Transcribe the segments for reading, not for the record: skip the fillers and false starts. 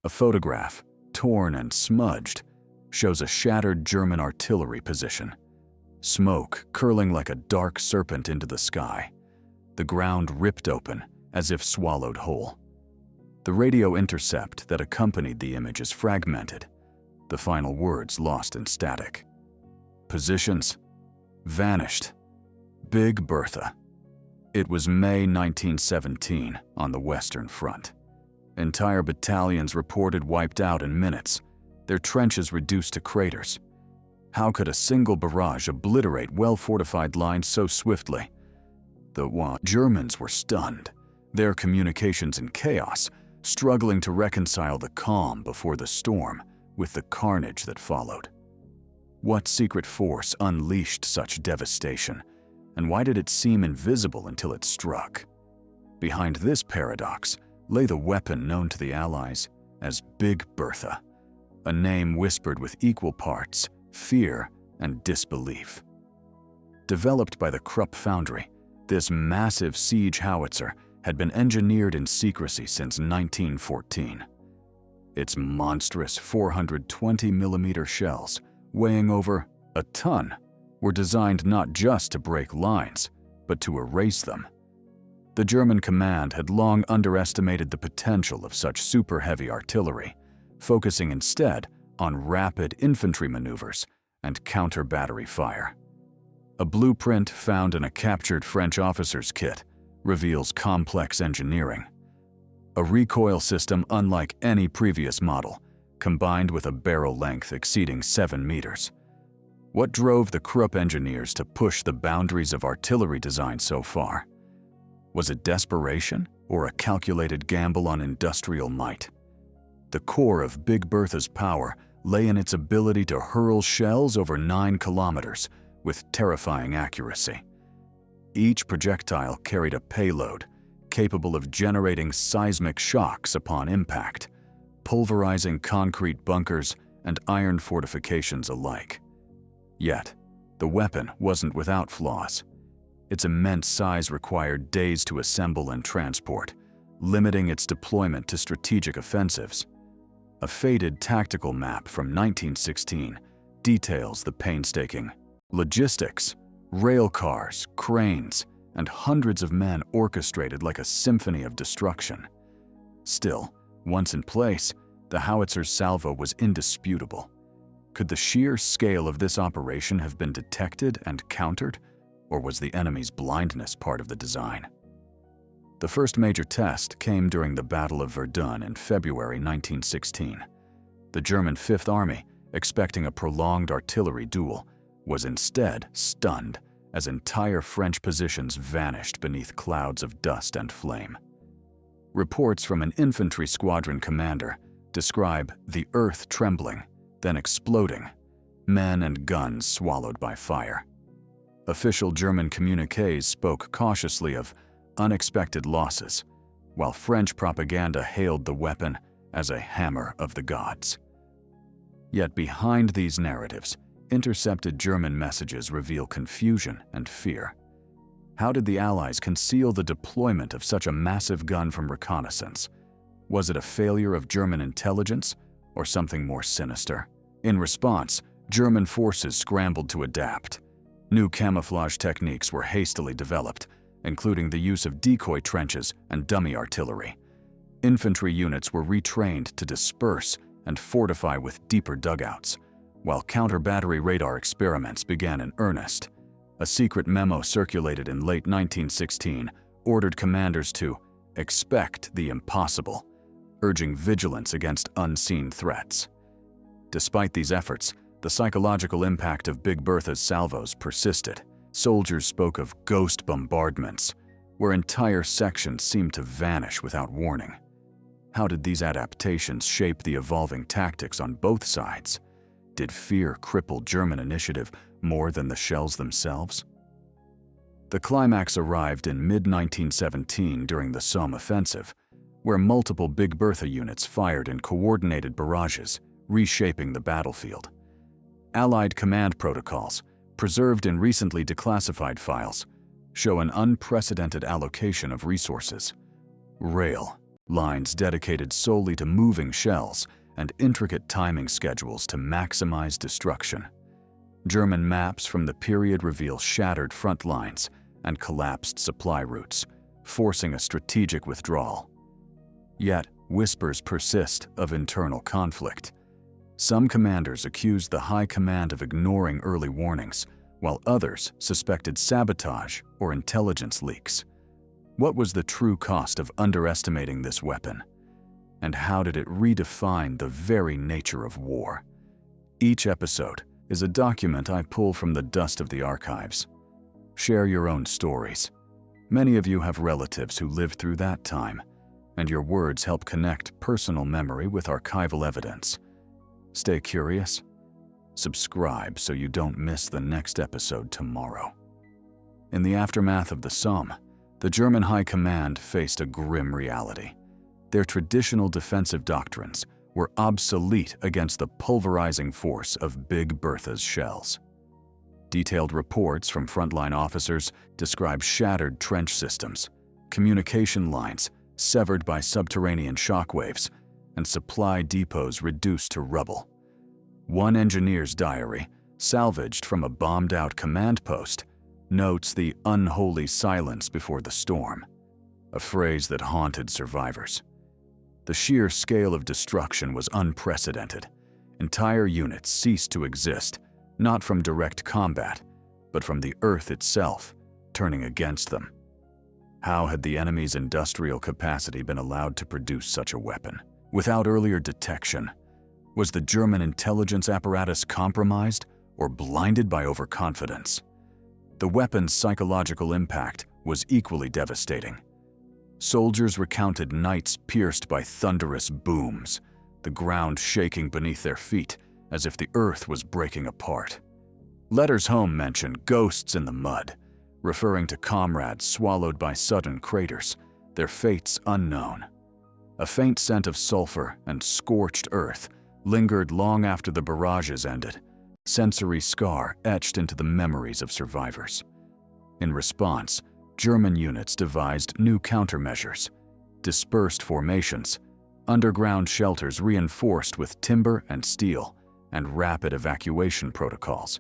A photograph, torn and smudged, shows a shattered German artillery position. Smoke curling like a dark serpent into the sky. The ground ripped open as if swallowed whole. The radio intercept that accompanied the image is fragmented, the final words lost in static. Positions vanished. Big Bertha. It was May 1917 on the Western Front. Entire battalions reported wiped out in minutes, their trenches reduced to craters. How could a single barrage obliterate well-fortified lines so swiftly? The Germans were stunned, their communications in chaos, struggling to reconcile the calm before the storm with the carnage that followed. What secret force unleashed such devastation, and why did it seem invisible until it struck? Behind this paradox lay the weapon known to the Allies as Big Bertha, a name whispered with equal parts fear and disbelief. Developed by the Krupp foundry, this massive siege howitzer had been engineered in secrecy since 1914. Its monstrous 420mm shells, weighing over a ton, were designed not just to break lines, but to erase them. The German command had long underestimated the potential of such super-heavy artillery, focusing instead on rapid infantry maneuvers and counter-battery fire. A blueprint found in a captured French officer's kit reveals complex engineering. A recoil system unlike any previous model, combined with a barrel length exceeding 7 meters. What drove the Krupp engineers to push the boundaries of artillery design so far? Was it desperation or a calculated gamble on industrial might? The core of Big Bertha's power lay in its ability to hurl shells over 9 kilometers with terrifying accuracy. Each projectile carried a payload capable of generating seismic shocks upon impact, pulverizing concrete bunkers and iron fortifications alike. Yet, the weapon wasn't without flaws. Its immense size required days to assemble and transport, limiting its deployment to strategic offensives. A faded tactical map from 1916 details the painstaking logistics, rail cars, cranes, and hundreds of men orchestrated like a symphony of destruction. Still, once in place, the howitzer's salvo was indisputable. Could the sheer scale of this operation have been detected and countered, or was the enemy's blindness part of the design? The first major test came during the Battle of Verdun in February 1916. The German Fifth Army, expecting a prolonged artillery duel, was instead stunned as entire French positions vanished beneath clouds of dust and flame. Reports from an infantry squadron commander describe the earth trembling, then exploding, men and guns swallowed by fire. Official German communiques spoke cautiously of unexpected losses, while French propaganda hailed the weapon as a hammer of the gods. Yet behind these narratives, intercepted German messages reveal confusion and fear. How did the Allies conceal the deployment of such a massive gun from reconnaissance? Was it a failure of German intelligence or something more sinister? In response, German forces scrambled to adapt. New camouflage techniques were hastily developed, including the use of decoy trenches and dummy artillery. Infantry units were retrained to disperse and fortify with deeper dugouts, while counter-battery radar experiments began in earnest. A secret memo circulated in late 1916 ordered commanders to expect the impossible, urging vigilance against unseen threats. Despite these efforts, the psychological impact of Big Bertha's salvos persisted. Soldiers spoke of ghost bombardments, where entire sections seemed to vanish without warning. How did these adaptations shape the evolving tactics on both sides? Did fear cripple German initiative more than the shells themselves? The climax arrived in mid-1917 during the Somme offensive, where multiple Big Bertha units fired in coordinated barrages, reshaping the battlefield. Allied command protocols, preserved in recently declassified files, show an unprecedented allocation of resources. Rail, lines dedicated solely to moving shells, and intricate timing schedules to maximize destruction. German maps from the period reveal shattered front lines and collapsed supply routes, forcing a strategic withdrawal. Yet, whispers persist of internal conflict. Some commanders accused the high command of ignoring early warnings, while others suspected sabotage or intelligence leaks. What was the true cost of underestimating this weapon? And how did it redefine the very nature of war? Each episode is a document I pull from the dust of the archives. Share your own stories. Many of you have relatives who lived through that time, and your words help connect personal memory with archival evidence. Stay curious. Subscribe so you don't miss the next episode tomorrow. In the aftermath of the Somme, the German High Command faced a grim reality. Their traditional defensive doctrines were obsolete against the pulverizing force of Big Bertha's shells. Detailed reports from frontline officers describe shattered trench systems, communication lines severed by subterranean shockwaves, and supply depots reduced to rubble. One engineer's diary, salvaged from a bombed-out command post, notes the unholy silence before the storm, a phrase that haunted survivors. The sheer scale of destruction was unprecedented. Entire units ceased to exist, not from direct combat, but from the earth itself, turning against them. How had the enemy's industrial capacity been allowed to produce such a weapon? Without earlier detection, was the German intelligence apparatus compromised or blinded by overconfidence? The weapon's psychological impact was equally devastating. Soldiers recounted nights pierced by thunderous booms, the ground shaking beneath their feet as if the earth was breaking apart. Letters home mentioned ghosts in the mud, referring to comrades swallowed by sudden craters, their fates unknown. A faint scent of sulfur and scorched earth lingered long after the barrages ended, sensory scar etched into the memories of survivors. In response, German units devised new countermeasures, dispersed formations, underground shelters reinforced with timber and steel, and rapid evacuation protocols.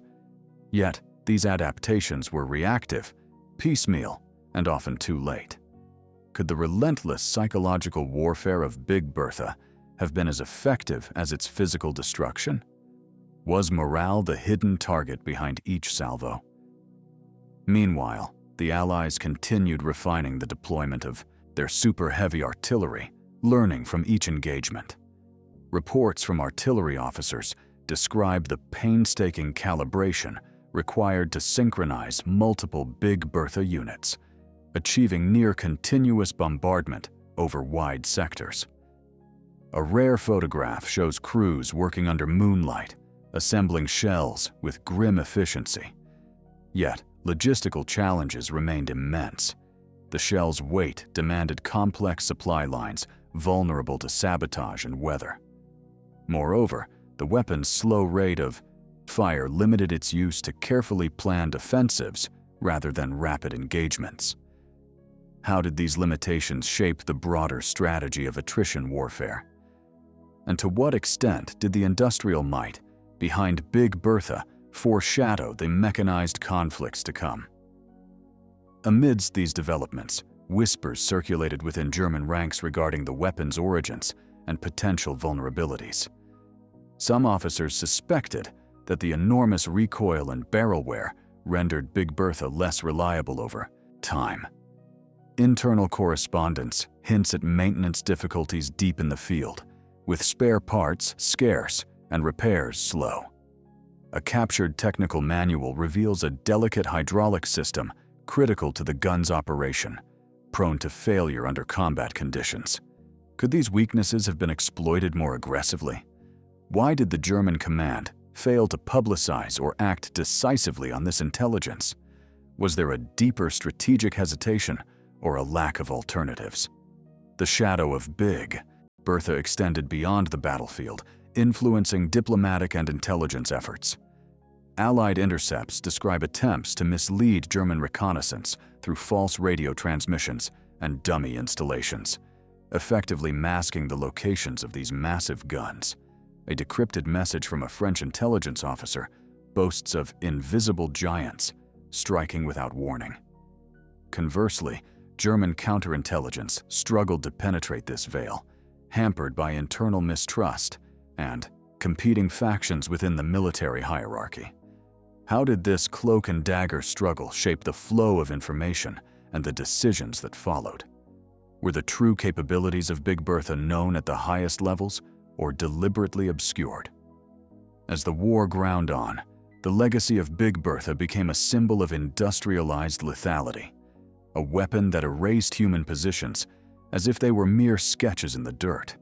Yet, these adaptations were reactive, piecemeal, and often too late. Could the relentless psychological warfare of Big Bertha have been as effective as its physical destruction? Was morale the hidden target behind each salvo? Meanwhile, the Allies continued refining the deployment of their super-heavy artillery, learning from each engagement. Reports from artillery officers describe the painstaking calibration required to synchronize multiple Big Bertha units, achieving near-continuous bombardment over wide sectors. A rare photograph shows crews working under moonlight, assembling shells with grim efficiency. Yet, logistical challenges remained immense. The shell's weight demanded complex supply lines vulnerable to sabotage and weather. Moreover, the weapon's slow rate of fire limited its use to carefully planned offensives rather than rapid engagements. How did these limitations shape the broader strategy of attrition warfare? And to what extent did the industrial might behind Big Bertha foreshadow the mechanized conflicts to come? Amidst these developments, whispers circulated within German ranks regarding the weapon's origins and potential vulnerabilities. Some officers suspected that the enormous recoil and barrel wear rendered Big Bertha less reliable over time. Internal correspondence hints at maintenance difficulties deep in the field, with spare parts scarce and repairs slow. A captured technical manual reveals a delicate hydraulic system critical to the gun's operation, prone to failure under combat conditions. Could these weaknesses have been exploited more aggressively? Why did the German command fail to publicize or act decisively on this intelligence? Was there a deeper strategic hesitation or a lack of alternatives? The shadow of Big Bertha extended beyond the battlefield, influencing diplomatic and intelligence efforts. Allied intercepts describe attempts to mislead German reconnaissance through false radio transmissions and dummy installations. effectively masking the locations of these massive guns. A decrypted message from a French intelligence officer boasts of invisible giants striking without warning. Conversely, German counterintelligence struggled to penetrate this veil, hampered by internal mistrust and competing factions within the military hierarchy. How did this cloak and dagger struggle shape the flow of information and the decisions that followed? Were the true capabilities of Big Bertha known at the highest levels or deliberately obscured? As the war ground on, the legacy of Big Bertha became a symbol of industrialized lethality, a weapon that erased human positions as if they were mere sketches in the dirt.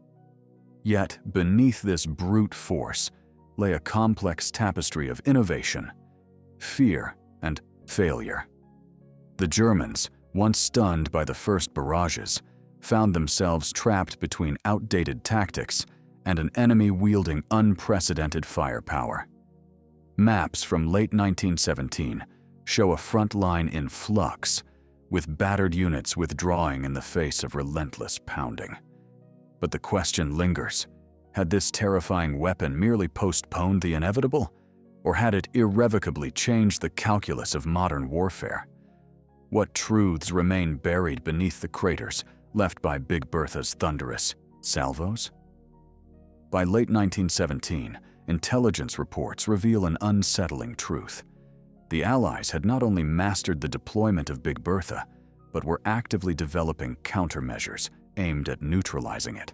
Yet, beneath this brute force lay a complex tapestry of innovation, fear, and failure. The Germans, once stunned by the first barrages, found themselves trapped between outdated tactics and an enemy wielding unprecedented firepower. Maps from late 1917 show a front line in flux, with battered units withdrawing in the face of relentless pounding. But the question lingers: had this terrifying weapon merely postponed the inevitable, or had it irrevocably changed the calculus of modern warfare? What truths remain buried beneath the craters left by Big Bertha's thunderous salvos? By late 1917, intelligence reports reveal an unsettling truth. The Allies had not only mastered the deployment of Big Bertha, but were actively developing countermeasures aimed at neutralizing it.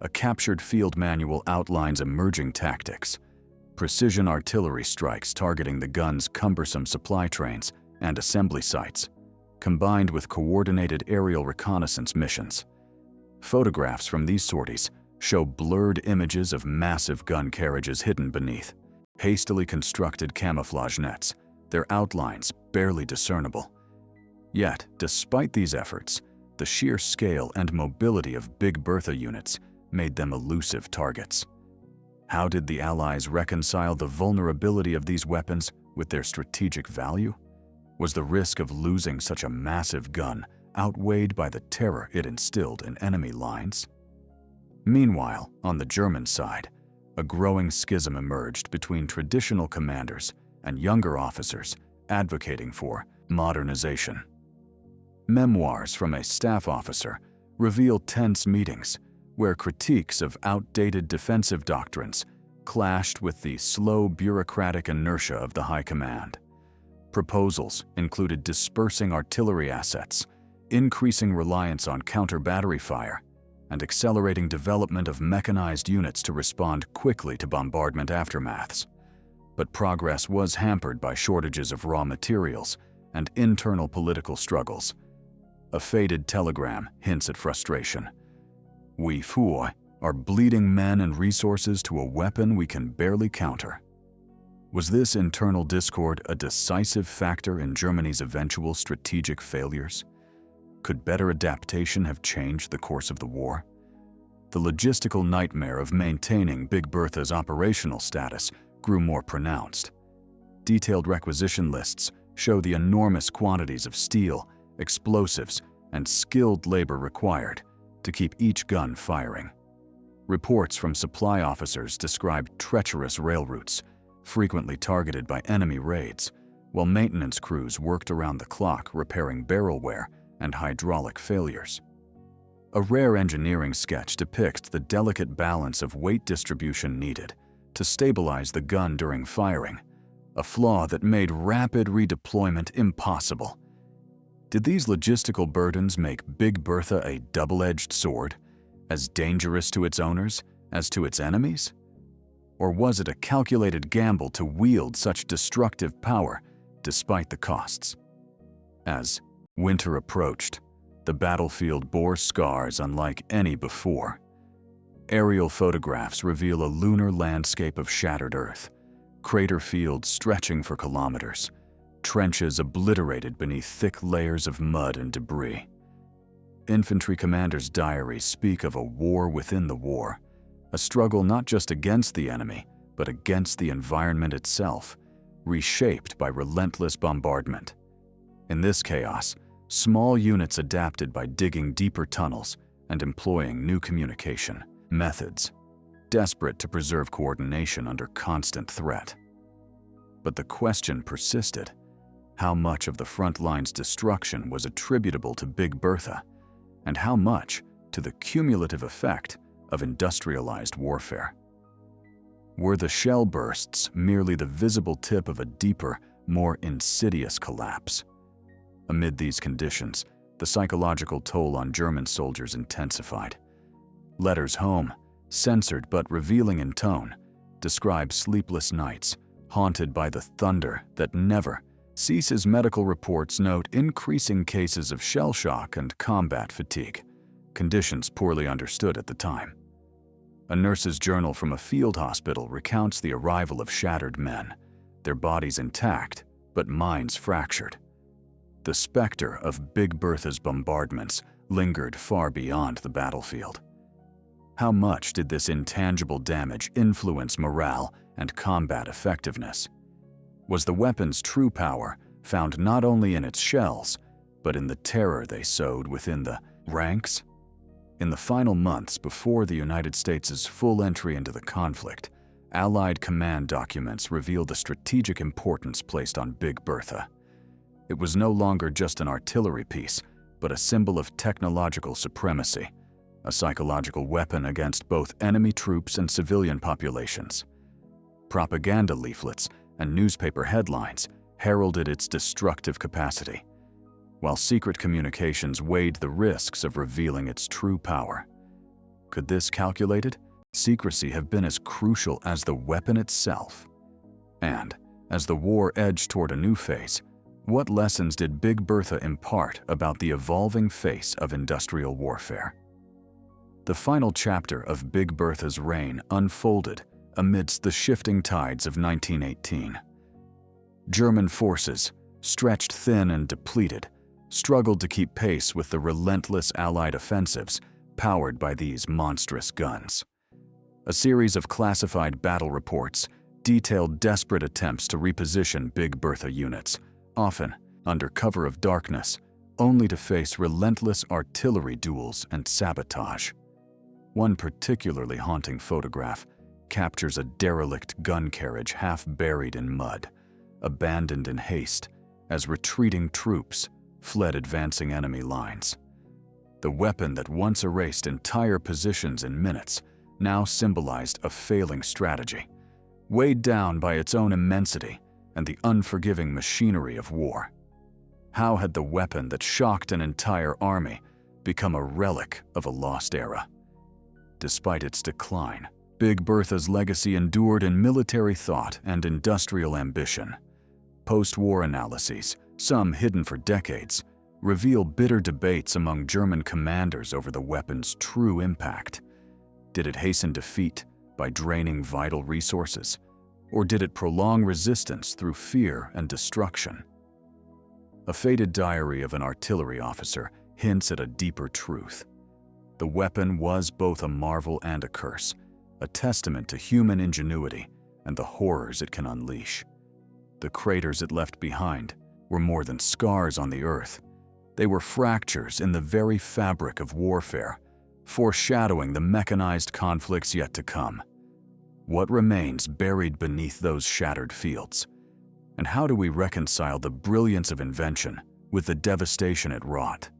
A captured field manual outlines emerging tactics: precision artillery strikes targeting the gun's cumbersome supply trains and assembly sites, combined with coordinated aerial reconnaissance missions. Photographs from these sorties show blurred images of massive gun carriages hidden beneath hastily constructed camouflage nets, their outlines barely discernible. Yet, despite these efforts, the sheer scale and mobility of Big Bertha units made them elusive targets. How did the Allies reconcile the vulnerability of these weapons with their strategic value? Was the risk of losing such a massive gun outweighed by the terror it instilled in enemy lines? Meanwhile, on the German side, a growing schism emerged between traditional commanders and younger officers advocating for modernization. Memoirs from a staff officer reveal tense meetings where critiques of outdated defensive doctrines clashed with the slow bureaucratic inertia of the high command. Proposals included dispersing artillery assets, increasing reliance on counter-battery fire, and accelerating development of mechanized units to respond quickly to bombardment aftermaths. But progress was hampered by shortages of raw materials and internal political struggles. A faded telegram hints at frustration. "We four are bleeding men and resources to a weapon we can barely counter." Was this internal discord a decisive factor in Germany's eventual strategic failures? Could better adaptation have changed the course of the war? The logistical nightmare of maintaining Big Bertha's operational status grew more pronounced. Detailed requisition lists show the enormous quantities of steel, explosives, and skilled labor required to keep each gun firing. Reports from supply officers described treacherous rail routes, frequently targeted by enemy raids, while maintenance crews worked around the clock repairing barrel wear and hydraulic failures. A rare engineering sketch depicts the delicate balance of weight distribution needed to stabilize the gun during firing, a flaw that made rapid redeployment impossible. Did these logistical burdens make Big Bertha a double-edged sword, as dangerous to its owners as to its enemies? Or was it a calculated gamble to wield such destructive power despite the costs? As winter approached, the battlefield bore scars unlike any before. Aerial photographs reveal a lunar landscape of shattered earth, crater fields stretching for kilometers, trenches obliterated beneath thick layers of mud and debris. Infantry commanders' diaries speak of a war within the war, a struggle not just against the enemy, but against the environment itself, reshaped by relentless bombardment. In this chaos, small units adapted by digging deeper tunnels and employing new communication methods, desperate to preserve coordination under constant threat. But the question persisted: how much of the front line's destruction was attributable to Big Bertha, and how much to the cumulative effect of industrialized warfare? Were the shell bursts merely the visible tip of a deeper, more insidious collapse? Amid these conditions, the psychological toll on German soldiers intensified. Letters home, censored but revealing in tone, describe sleepless nights haunted by the thunder that never ceases. Medical reports note increasing cases of shell shock and combat fatigue, conditions poorly understood at the time. A nurse's journal from a field hospital recounts the arrival of shattered men, their bodies intact but minds fractured. The specter of Big Bertha's bombardments lingered far beyond the battlefield. How much did this intangible damage influence morale and combat effectiveness? Was the weapon's true power found not only in its shells, but in the terror they sowed within the ranks? In the final months before the United States' full entry into the conflict, Allied command documents reveal the strategic importance placed on Big Bertha. It was no longer just an artillery piece, but a symbol of technological supremacy, a psychological weapon against both enemy troops and civilian populations. Propaganda leaflets and newspaper headlines heralded its destructive capacity, while secret communications weighed the risks of revealing its true power. Could this calculated secrecy have been as crucial as the weapon itself? And, as the war edged toward a new phase, what lessons did Big Bertha impart about the evolving face of industrial warfare? The final chapter of Big Bertha's reign unfolded amidst the shifting tides of 1918. German forces, stretched thin and depleted, struggled to keep pace with the relentless Allied offensives powered by these monstrous guns. A series of classified battle reports detailed desperate attempts to reposition Big Bertha units, often under cover of darkness, only to face relentless artillery duels and sabotage. One particularly haunting photograph captures a derelict gun carriage half buried in mud, abandoned in haste as retreating troops fled advancing enemy lines. The weapon that once erased entire positions in minutes now symbolized a failing strategy, weighed down by its own immensity and the unforgiving machinery of war. How had the weapon that shocked an entire army become a relic of a lost era? Despite its decline, Big Bertha's legacy endured in military thought and industrial ambition. Post-war analyses, some hidden for decades, reveal bitter debates among German commanders over the weapon's true impact. Did it hasten defeat by draining vital resources, or did it prolong resistance through fear and destruction? A faded diary of an artillery officer hints at a deeper truth. The weapon was both a marvel and a curse, a testament to human ingenuity and the horrors it can unleash. The craters it left behind were more than scars on the earth. They were fractures in the very fabric of warfare, foreshadowing the mechanized conflicts yet to come. What remains buried beneath those shattered fields? And how do we reconcile the brilliance of invention with the devastation it wrought?